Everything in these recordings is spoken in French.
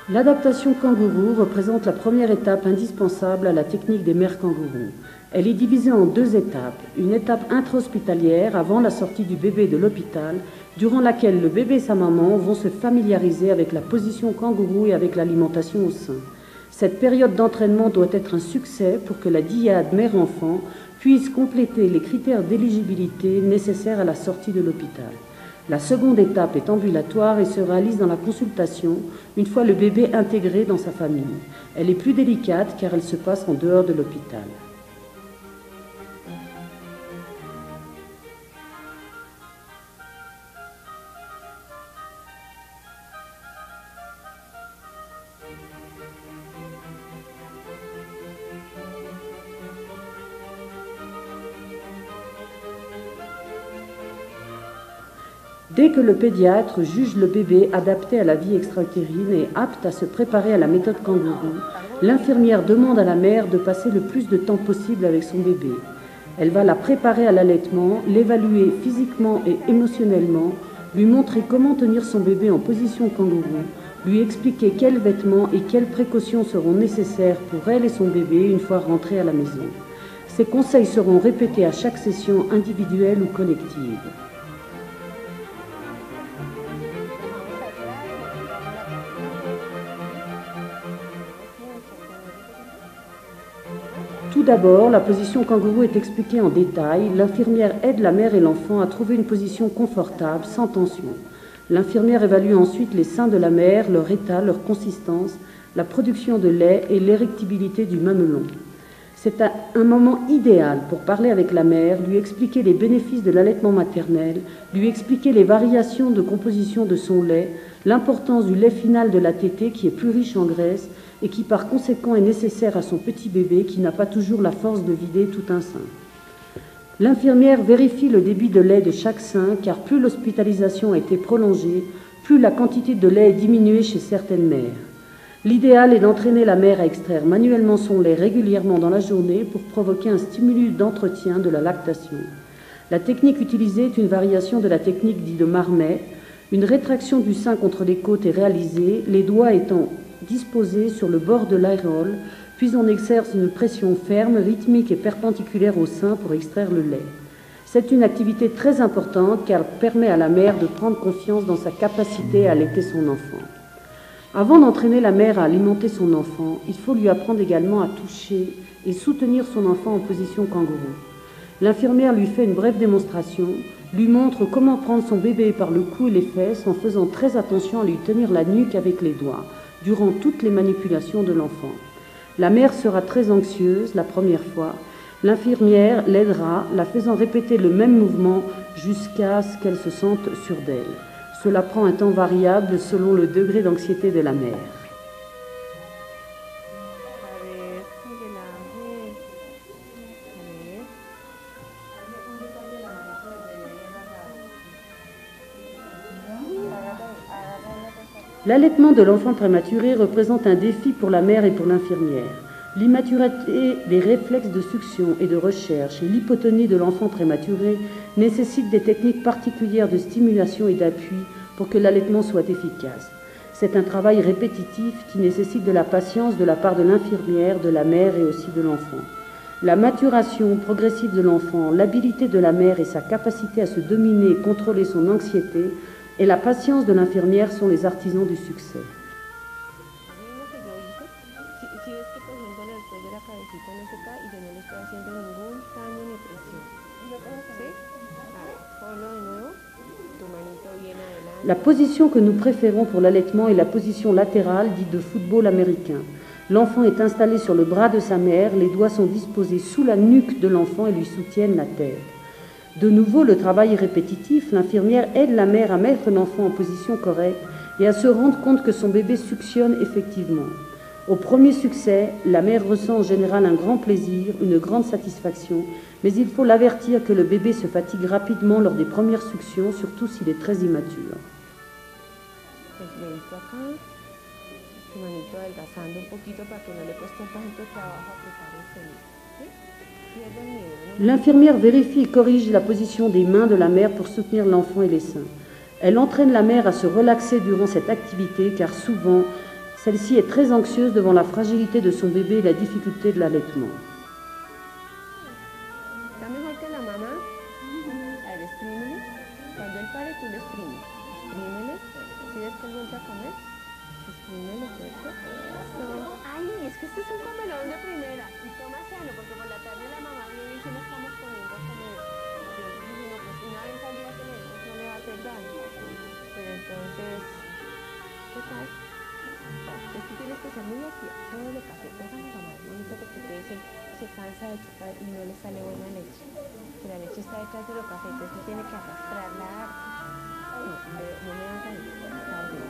L'adaptation kangourou représente la première étape indispensable à la technique des mères kangourous. Elle est divisée en deux étapes. Une étape intra-hospitalière avant la sortie du bébé de l'hôpital, durant laquelle le bébé et sa maman vont se familiariser avec la position kangourou et avec l'alimentation au sein. Cette période d'entraînement doit être un succès pour que la dyade mère-enfant puisse compléter les critères d'éligibilité nécessaires à la sortie de l'hôpital. La seconde étape est ambulatoire et se réalise dans la consultation, une fois le bébé intégré dans sa famille. Elle est plus délicate car elle se passe en dehors de l'hôpital. Dès que le pédiatre juge le bébé adapté à la vie extra-utérine et apte à se préparer à la méthode kangourou, l'infirmière demande à la mère de passer le plus de temps possible avec son bébé. Elle va la préparer à l'allaitement, l'évaluer physiquement et émotionnellement, lui montrer comment tenir son bébé en position kangourou, lui expliquer quels vêtements et quelles précautions seront nécessaires pour elle et son bébé une fois rentrés à la maison. Ces conseils seront répétés à chaque session individuelle ou collective. Tout d'abord, la position kangourou est expliquée en détail. L'infirmière aide la mère et l'enfant à trouver une position confortable, sans tension. L'infirmière évalue ensuite les seins de la mère, leur état, leur consistance, la production de lait et l'érectibilité du mamelon. C'est un moment idéal pour parler avec la mère, lui expliquer les bénéfices de l'allaitement maternel, lui expliquer les variations de composition de son lait, l'importance du lait final de la tétée qui est plus riche en graisse et qui par conséquent est nécessaire à son petit bébé qui n'a pas toujours la force de vider tout un sein. L'infirmière vérifie le débit de lait de chaque sein car plus l'hospitalisation a été prolongée, plus la quantité de lait est diminuée chez certaines mères. L'idéal est d'entraîner la mère à extraire manuellement son lait régulièrement dans la journée pour provoquer un stimulus d'entretien de la lactation. La technique utilisée est une variation de la technique dite de Marmet. Une rétraction du sein contre les côtes est réalisée, les doigts étant disposés sur le bord de l'aréole, puis on exerce une pression ferme, rythmique et perpendiculaire au sein pour extraire le lait. C'est une activité très importante car elle permet à la mère de prendre confiance dans sa capacité à allaiter son enfant. Avant d'entraîner la mère à alimenter son enfant, il faut lui apprendre également à toucher et soutenir son enfant en position kangourou. L'infirmière lui fait une brève démonstration, lui montre comment prendre son bébé par le cou et les fesses en faisant très attention à lui tenir la nuque avec les doigts, durant toutes les manipulations de l'enfant. La mère sera très anxieuse la première fois. L'infirmière l'aidera, la faisant répéter le même mouvement jusqu'à ce qu'elle se sente sûre d'elle. Cela prend un temps variable selon le degré d'anxiété de la mère. L'allaitement de l'enfant prématuré représente un défi pour la mère et pour l'infirmière. L'immaturité des réflexes de succion et de recherche et l'hypotonie de l'enfant prématuré nécessitent des techniques particulières de stimulation et d'appui pour que l'allaitement soit efficace. C'est un travail répétitif qui nécessite de la patience de la part de l'infirmière, de la mère et aussi de l'enfant. La maturation progressive de l'enfant, l'habilité de la mère et sa capacité à se dominer et contrôler son anxiété et la patience de l'infirmière sont les artisans du succès. La position que nous préférons pour l'allaitement est la position latérale dite de football américain. L'enfant est installé sur le bras de sa mère, les doigts sont disposés sous la nuque de l'enfant et lui soutiennent la tête. De nouveau, le travail est répétitif, l'infirmière aide la mère à mettre l'enfant en position correcte et à se rendre compte que son bébé suctionne effectivement. Au premier succès, la mère ressent en général un grand plaisir, une grande satisfaction, mais il faut l'avertir que le bébé se fatigue rapidement lors des premières suctions, surtout s'il est très immature. L'infirmière vérifie et corrige la position des mains de la mère pour soutenir l'enfant et les seins. Elle entraîne la mère à se relaxer durant cette activité car souvent, Celle-ci est très anxieuse devant la fragilité de son bébé et la difficulté de l'allaitement. Está mejor que la mamá. A ver, exprímele. Cuando él pare, tú le exprimes. Exprímele. ¿Sí ves que él vuelve a comer? Exprímele fuerte. Eso. Ay, es que este es un comelón de primera. Y toma sano, porque por la tarde la mamá viene y se lo estamos poniendo a comer. Entonces, no, pues una vez al día que le demos no le va a hacer daño. Pero entonces, ¿qué tal? Es que tienes que ser muy activa. Todo de café. Póngale a mamá, bonito, porque se cansa de chupar y no le sale buena leche. Que la leche está detrás de los cafés, entonces tiene que arrastrarla. No me hagan eso. Está bien.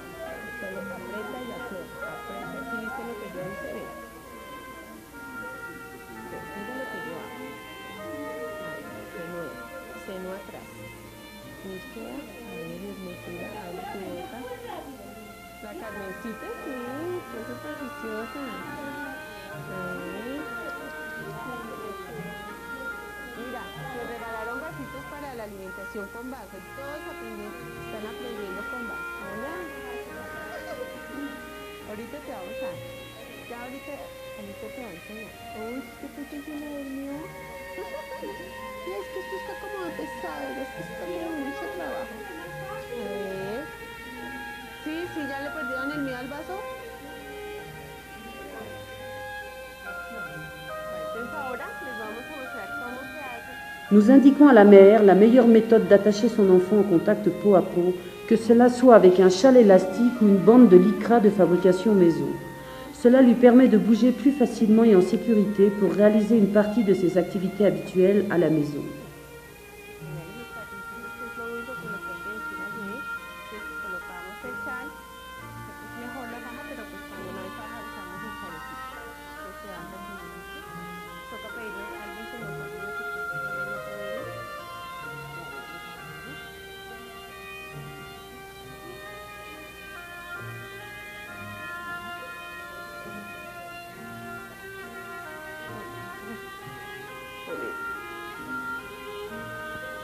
Solo aprieta y afloja. Aprieta. ¿Sí viste lo que yo hice? Ve. Mira lo que yo hago. Ahí, de nuevo. Seno atrás. Búsqueda. A ver, Dios mío, cuida. Abre tu boca. La Carmencita, sí, fue súper juiciosa. Mira, nos regalaron vasitos para la alimentación con vaso. Todos están aprendiendo con vaso. Hola. Ahorita te vamos a... Ya ahorita te va a enseñar. Uy, ¿qué pequeño me durmió? Y es que esto está como pesado, es que está como mucho trabajo. A ver. Sí, ya le perdieron el miedo al vaso. Entonces ahora les vamos a mostrar cómo se hace. Nous indiquons à la mère la meilleure méthode d'attacher son enfant au contact peau à peau, que cela soit avec un châle élastique ou une bande de lycra de fabrication maison. Cela lui permet de bouger plus facilement et en sécurité pour réaliser une partie de ses activités habituelles à la maison.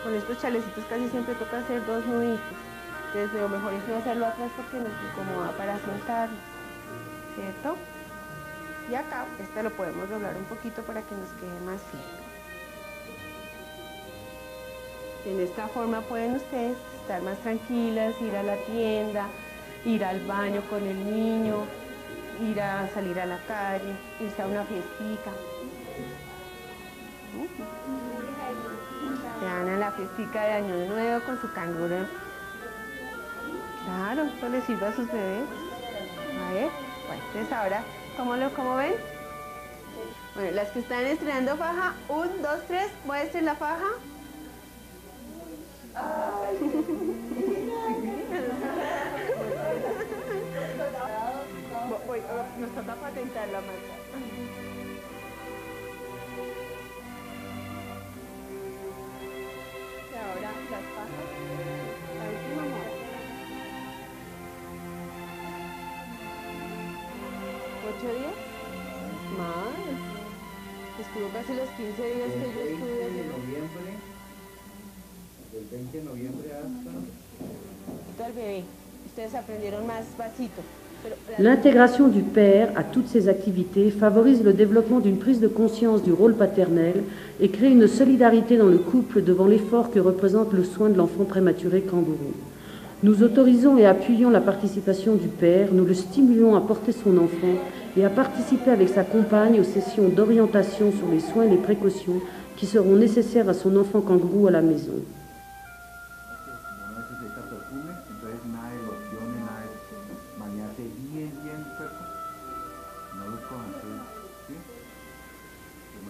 Con estos chalecitos casi siempre toca hacer 2 nuditos. Entonces lo mejor es no hacerlo atrás porque nos incomoda para sentarnos, ¿cierto? Y acá, este lo podemos doblar un poquito para que nos quede más firme. De esta forma pueden ustedes estar más tranquilas, ir a la tienda, ir al baño con el niño, salir a la calle, irse a una fiestica. Se van a la fiestica de Año Nuevo con su canguro. Claro, esto les sirve a sus bebés. A ver, bueno, entonces ahora, ¿cómo ven? Bueno, las que están estrenando faja, 1, 2, 3, muestren la faja. Nos toca patentar la marca. Y ahora las fajas, la última moda. 8 días más. Estuvo casi los 15 días que yo estuve haciendo. Del 20 de noviembre hasta... Al bebé, ustedes aprendieron más vasito. L'intégration du père à toutes ces activités favorise le développement d'une prise de conscience du rôle paternel et crée une solidarité dans le couple devant l'effort que représente le soin de l'enfant prématuré kangourou. Nous autorisons et appuyons la participation du père, nous le stimulons à porter son enfant et à participer avec sa compagne aux sessions d'orientation sur les soins et les précautions qui seront nécessaires à son enfant kangourou à la maison.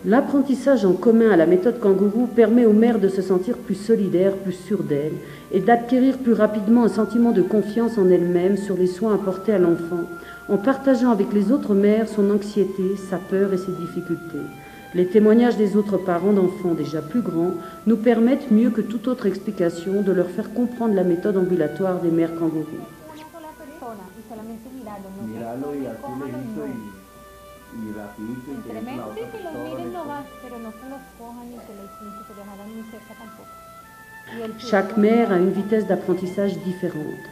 L'apprentissage en commun à la méthode kangourou permet aux mères de se sentir plus solidaires, plus sûres d'elles et d'acquérir plus rapidement un sentiment de confiance en elles-mêmes sur les soins apportés à l'enfant, en partageant avec les autres mères son anxiété, sa peur et ses difficultés. Les témoignages des autres parents d'enfants déjà plus grands nous permettent, mieux que toute autre explication, de leur faire comprendre la méthode ambulatoire des mères kangourous. Y rapidito y tremendo, sí, que los miren nomás, pero no que los cojan ni que se los hagan muy cerca tampoco. Chaque mère a une vitesse d'apprentissage différente.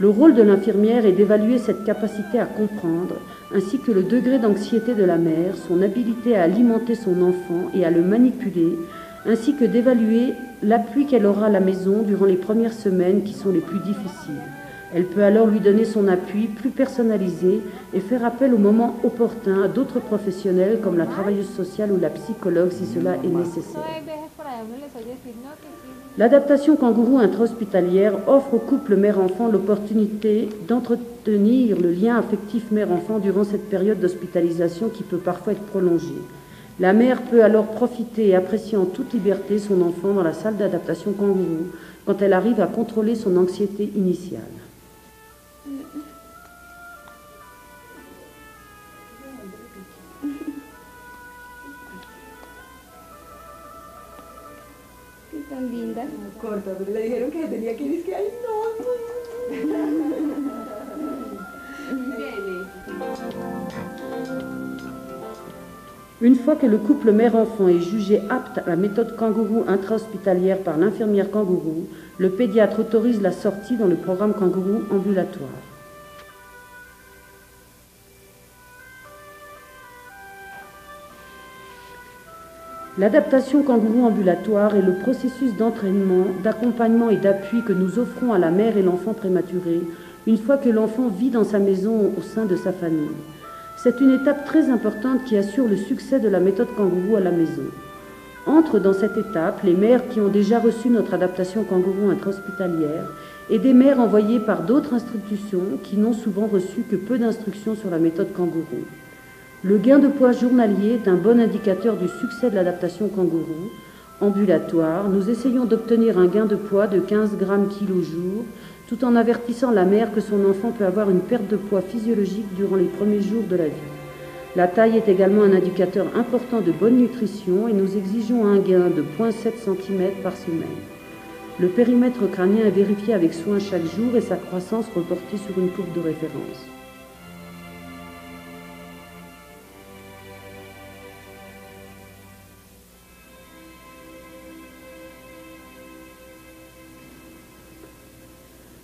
Le rôle de l'infirmière est d'évaluer cette capacité à comprendre, ainsi que le degré d'anxiété de la mère, son habilité à alimenter son enfant et à le manipuler, ainsi que d'évaluer l'appui qu'elle aura à la maison durant les premières semaines qui sont les plus difficiles. Elle peut alors lui donner son appui plus personnalisé et faire appel au moment opportun à d'autres professionnels comme la travailleuse sociale ou la psychologue si cela est nécessaire. Hay veces por allá uno les oye decir, no, que sí. L'adaptation kangourou intra-hospitalière offre au couple mère-enfant l'opportunité d'entretenir le lien affectif mère-enfant durant cette période d'hospitalisation qui peut parfois être prolongée. La mère peut alors profiter et apprécier en toute liberté son enfant dans la salle d'adaptation kangourou quand elle arrive à contrôler son anxiété initiale. Qué tan linda. Corta, pero le dijeron que tenía que ir, que ay no. Une fois que le couple mère-enfant est jugé apte à la méthode kangourou intra-hospitalière par l'infirmière kangourou, le pédiatre autorise la sortie dans le programme kangourou ambulatoire. L'adaptation kangourou ambulatoire est le processus d'entraînement, d'accompagnement et d'appui que nous offrons à la mère et l'enfant prématuré une fois que l'enfant vit dans sa maison au sein de sa famille. C'est une étape très importante qui assure le succès de la méthode kangourou à la maison. Entrent dans cette étape les mères qui ont déjà reçu notre adaptation kangourou intra-hospitalière et des mères envoyées par d'autres institutions qui n'ont souvent reçu que peu d'instructions sur la méthode kangourou. Le gain de poids journalier est un bon indicateur du succès de l'adaptation kangourou ambulatoire. Nous essayons d'obtenir un gain de poids de 15 grammes kilo jour, tout en avertissant la mère que son enfant peut avoir une perte de poids physiologique durant les premiers jours de la vie. La taille est également un indicateur important de bonne nutrition et nous exigeons un gain de 0,7 cm par semaine. Le périmètre crânien est vérifié avec soin chaque jour et sa croissance reportée sur une courbe de référence.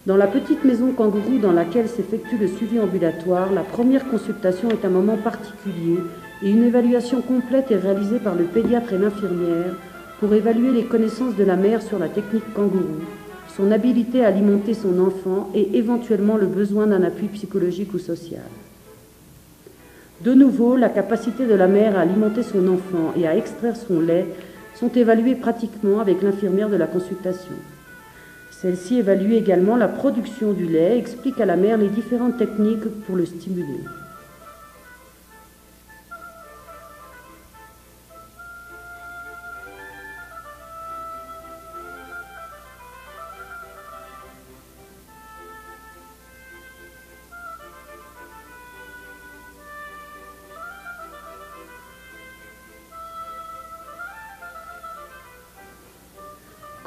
Dans la petite maison kangourou dans laquelle s'effectue le suivi ambulatoire, la première consultation est un moment particulier et une évaluation complète est réalisée par le pédiatre et l'infirmière pour évaluer les connaissances de la mère sur la technique kangourou, son habilité à alimenter son enfant et éventuellement le besoin d'un appui psychologique ou social. De nouveau, la capacité de la mère à alimenter son enfant et à extraire son lait sont évaluées pratiquement avec l'infirmière de la consultation. Celle-ci évalue également la production du lait, explique à la mère les différentes techniques pour le stimuler.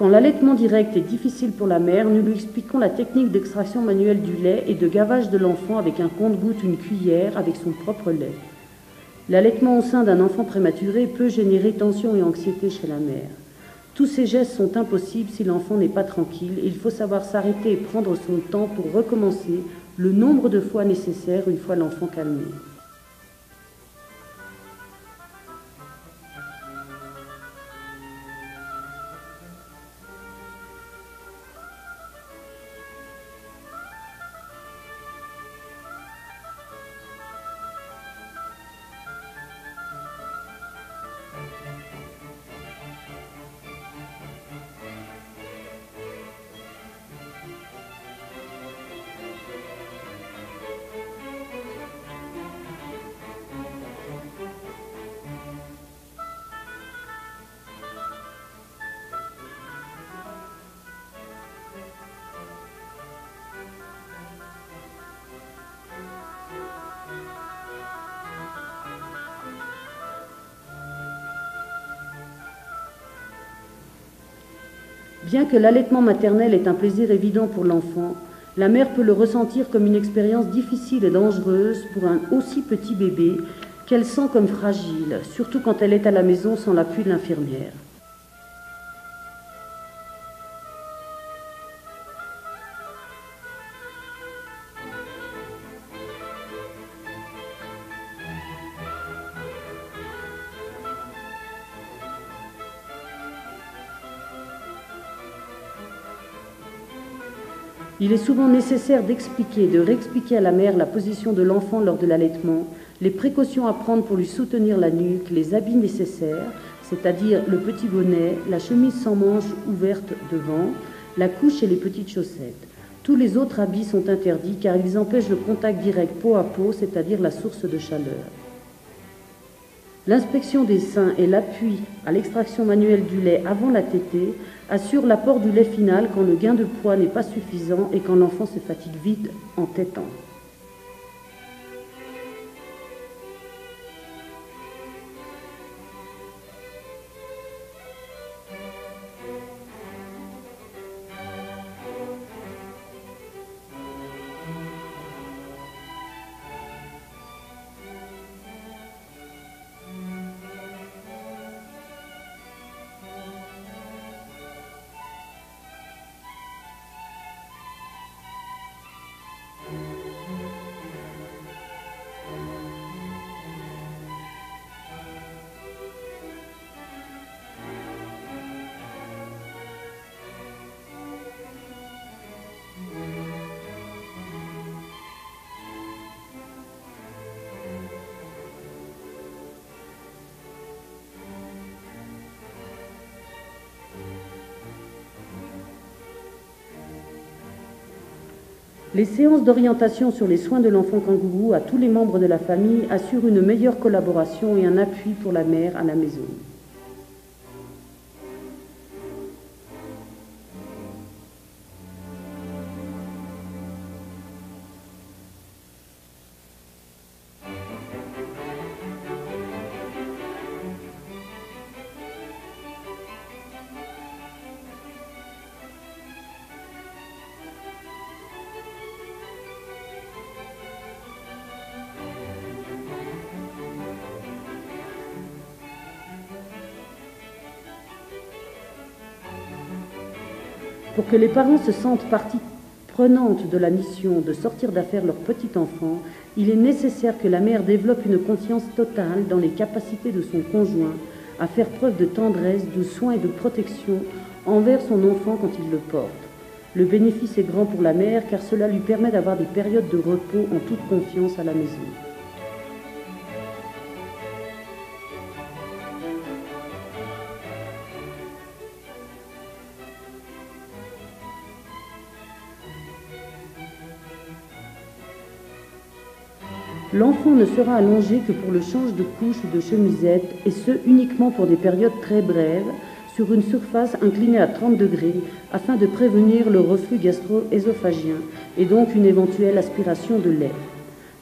Quand l'allaitement direct est difficile pour la mère, nous lui expliquons la technique d'extraction manuelle du lait et de gavage de l'enfant avec un compte-gouttes, une cuillère, avec son propre lait. L'allaitement au sein d'un enfant prématuré peut générer tension et anxiété chez la mère. Tous ces gestes sont impossibles si l'enfant n'est pas tranquille. Il faut savoir s'arrêter et prendre son temps pour recommencer le nombre de fois nécessaire une fois l'enfant calmé. Bien que l'allaitement maternel est un plaisir évident pour l'enfant, la mère peut le ressentir comme une expérience difficile et dangereuse pour un aussi petit bébé qu'elle sent comme fragile, surtout quand elle est à la maison sans l'appui de l'infirmière. Il est souvent nécessaire d'expliquer, de réexpliquer à la mère la position de l'enfant lors de l'allaitement, les précautions à prendre pour lui soutenir la nuque, les habits nécessaires, c'est-à-dire le petit bonnet, la chemise sans manches ouverte devant, la couche et les petites chaussettes. Tous les autres habits sont interdits car ils empêchent le contact direct peau à peau, c'est-à-dire la source de chaleur. L'inspection des seins et l'appui à l'extraction manuelle du lait avant la tétée assurent l'apport du lait final quand le gain de poids n'est pas suffisant et quand l'enfant se fatigue vite en tétant. Les séances d'orientation sur les soins de l'enfant kangourou à tous les membres de la famille assurent une meilleure collaboration et un appui pour la mère à la maison. Pour que les parents se sentent partie prenante de la mission de sortir d'affaire leur petit enfant, il est nécessaire que la mère développe une confiance totale dans les capacités de son conjoint à faire preuve de tendresse, de soin et de protection envers son enfant quand il le porte. Le bénéfice est grand pour la mère car cela lui permet d'avoir des périodes de repos en toute confiance à la maison. L'enfant ne sera allongé que pour le change de couche ou de chemisette, et ce uniquement pour des périodes très brèves, sur une surface inclinée à 30 degrés, afin de prévenir le reflux gastro-œsophagien et donc une éventuelle aspiration de lait.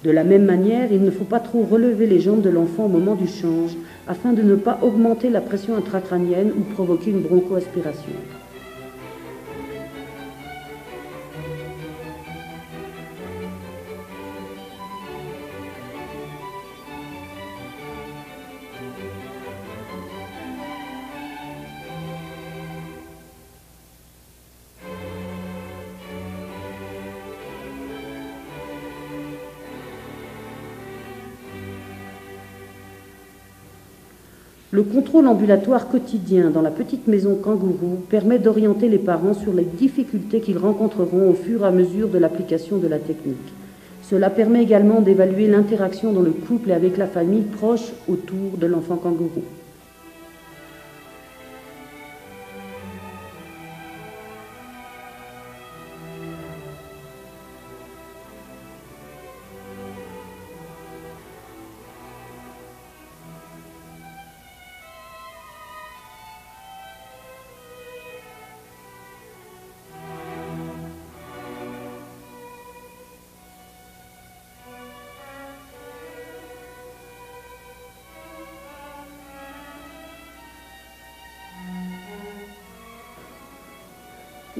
De la même manière, il ne faut pas trop relever les jambes de l'enfant au moment du change, afin de ne pas augmenter la pression intracrânienne ou provoquer une bronchoaspiration. Le contrôle ambulatoire quotidien dans la petite maison kangourou permet d'orienter les parents sur les difficultés qu'ils rencontreront au fur et à mesure de l'application de la technique. Cela permet également d'évaluer l'interaction dans le couple et avec la famille proche autour de l'enfant kangourou.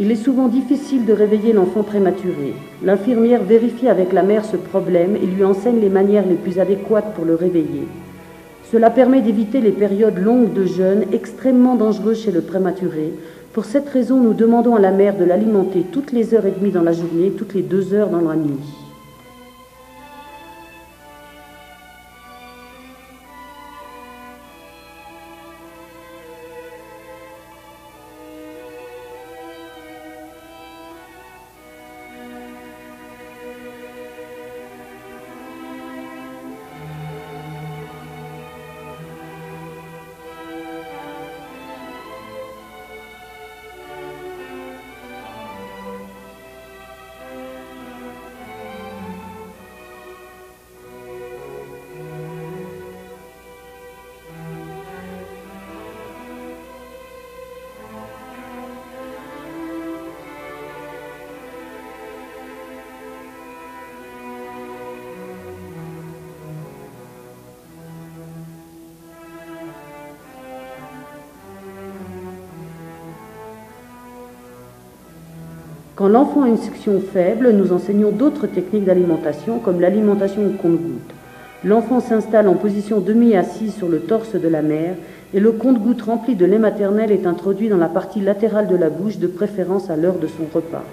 Il est souvent difficile de réveiller l'enfant prématuré. L'infirmière vérifie avec la mère ce problème et lui enseigne les manières les plus adéquates pour le réveiller. Cela permet d'éviter les périodes longues de jeûne extrêmement dangereuses chez le prématuré. Pour cette raison, nous demandons à la mère de l'alimenter toutes les heures et demie dans la journée, toutes les 2 heures dans la nuit. Quand l'enfant a une succion faible, nous enseignons d'autres techniques d'alimentation comme l'alimentation au compte-gouttes. L'enfant s'installe en position demi-assise sur le torse de la mère et le compte-gouttes rempli de lait maternel est introduit dans la partie latérale de la bouche, de préférence à l'heure de son repas.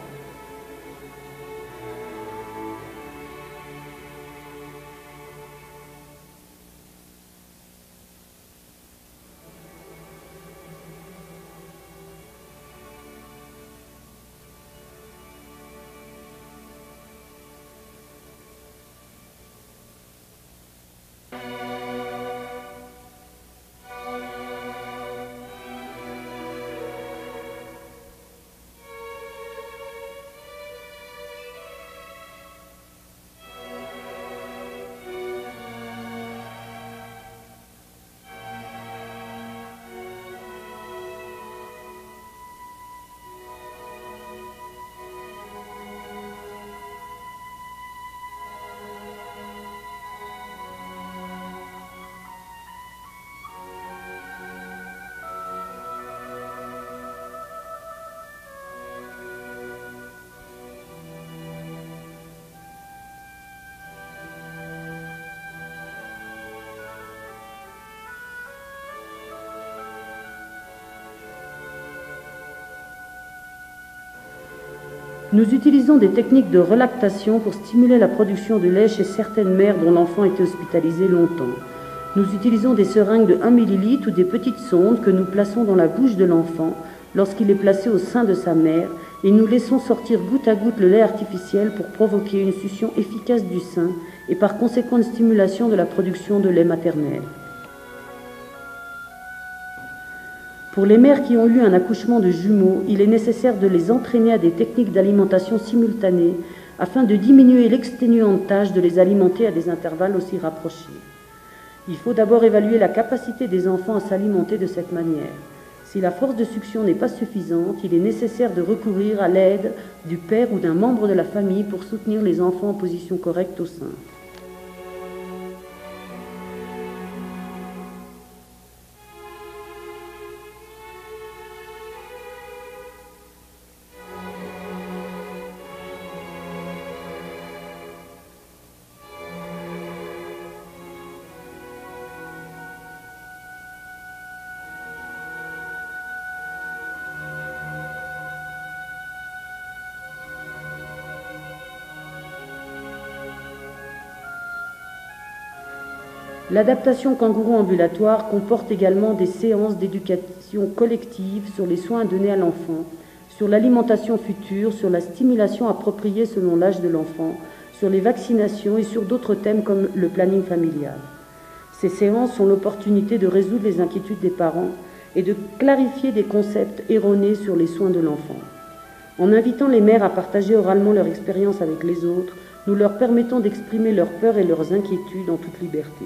Nous utilisons des techniques de relactation pour stimuler la production de lait chez certaines mères dont l'enfant était hospitalisé longtemps. Nous utilisons des seringues de 1 ml ou des petites sondes que nous plaçons dans la bouche de l'enfant lorsqu'il est placé au sein de sa mère et nous laissons sortir goutte à goutte le lait artificiel pour provoquer une succion efficace du sein et par conséquent une stimulation de la production de lait maternel. Pour les mères qui ont eu un accouchement de jumeaux, il est nécessaire de les entraîner à des techniques d'alimentation simultanées afin de diminuer l'exténuante tâche de les alimenter à des intervalles aussi rapprochés. Il faut d'abord évaluer la capacité des enfants à s'alimenter de cette manière. Si la force de succion n'est pas suffisante, il est nécessaire de recourir à l'aide du père ou d'un membre de la famille pour soutenir les enfants en position correcte au sein. L'adaptation kangourou ambulatoire comporte également des séances d'éducation collective sur les soins donnés à l'enfant, sur l'alimentation future, sur la stimulation appropriée selon l'âge de l'enfant, sur les vaccinations et sur d'autres thèmes comme le planning familial. Ces séances sont l'opportunité de résoudre les inquiétudes des parents et de clarifier des concepts erronés sur les soins de l'enfant. En invitant les mères à partager oralement leur expérience avec les autres, nous leur permettons d'exprimer leurs peurs et leurs inquiétudes en toute liberté.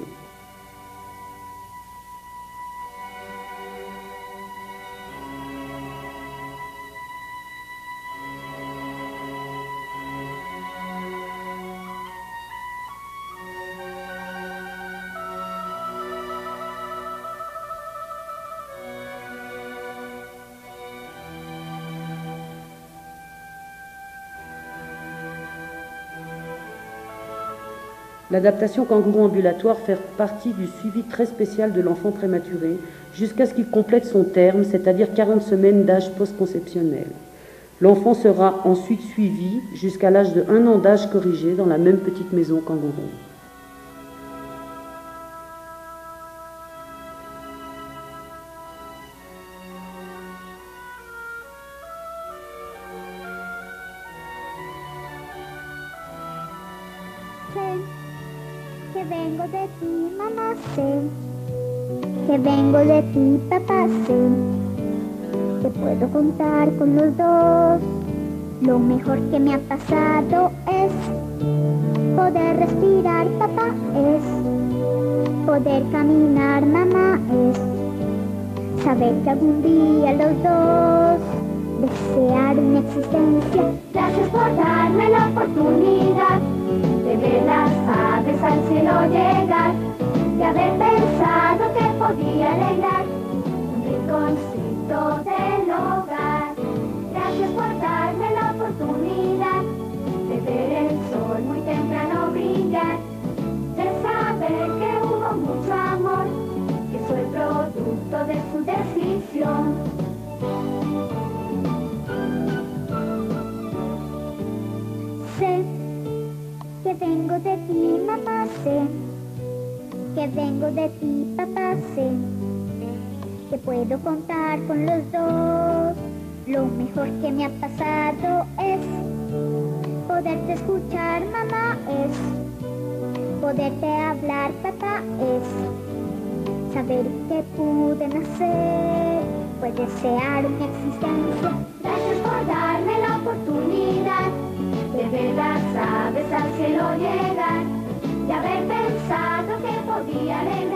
L'adaptation kangourou ambulatoire fait partie du suivi très spécial de l'enfant prématuré jusqu'à ce qu'il complète son terme, c'est-à-dire 40 semaines d'âge post-conceptionnel. L'enfant sera ensuite suivi jusqu'à l'âge de 1 an d'âge corrigé dans la même petite maison kangourou. Que vengo de ti, mamá, sé que vengo de ti, papá, sé que puedo contar con los dos. Lo mejor que me ha pasado es poder respirar, papá, es poder caminar, mamá, es saber que algún día los dos desear una existencia. Gracias por darme la oportunidad de ver las aves al cielo llegar, de haber pensado que podía alegrar un rinconcito del hogar. Gracias por darme la oportunidad oportunidad de ver el sol muy temprano brillar, de saber que hubo mucho amor, que soy producto de su decisión. Sé que vengo de ti, mamá, sé que vengo de ti, papá, sé que puedo contar con los dos. Lo mejor que me ha pasado es poderte escuchar, mamá, es poderte hablar, papá, es saber que pude nacer, pues desear mi existencia. Gracias por darme la oportunidad de ver las aves al cielo llegar, de haber pensado que podía alegrar